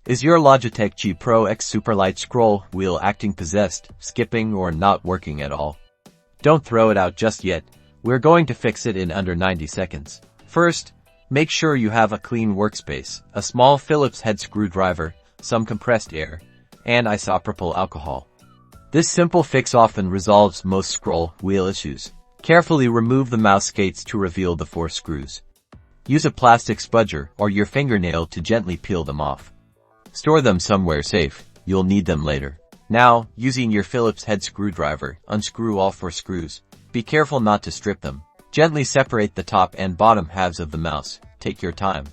Is your Logitech G Pro X Superlight scroll wheel acting possessed, skipping, or not working at all? Don't throw it out just yet. We're going to fix it in under 90 seconds. First, make sure you have a clean workspace, a small Phillips head screwdriver, some compressed air, and isopropyl alcohol. This simple fix often resolves most scroll wheel issues. Carefully remove the mouse skates to reveal the 4 screws. Use a plastic spudger or your fingernail to gently peel them off. Store them somewhere safe. You'll need them later. Now, using your Phillips head screwdriver, unscrew all 4 screws. Be careful not to strip them. Gently separate the top and bottom halves of the mouse. Take your time.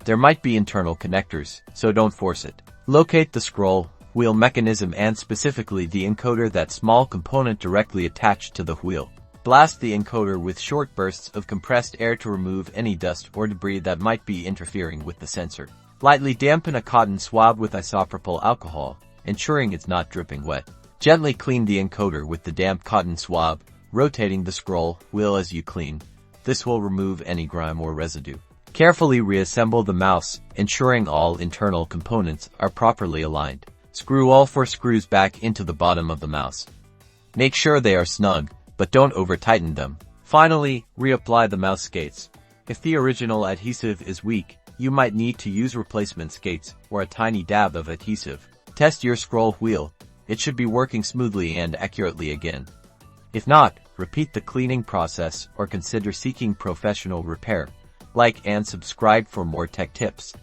There might be internal connectors, so don't force it. Locate the scroll wheel mechanism and specifically the encoder, that small component directly attached to the wheel. Blast the encoder with short bursts of compressed air to remove any dust or debris that might be interfering with the sensor. Lightly dampen a cotton swab with isopropyl alcohol, ensuring it's not dripping wet. Gently clean the encoder with the damp cotton swab, rotating the scroll wheel as you clean. This will remove any grime or residue. Carefully reassemble the mouse, ensuring all internal components are properly aligned. Screw all 4 screws back into the bottom of the mouse. Make sure they are snug, but don't over-tighten them. Finally, reapply the mouse skates. If the original adhesive is weak, you might need to use replacement skates or a tiny dab of adhesive. Test your scroll wheel. It should be working smoothly and accurately again. If not, repeat the cleaning process or consider seeking professional repair. Like and subscribe for more tech tips.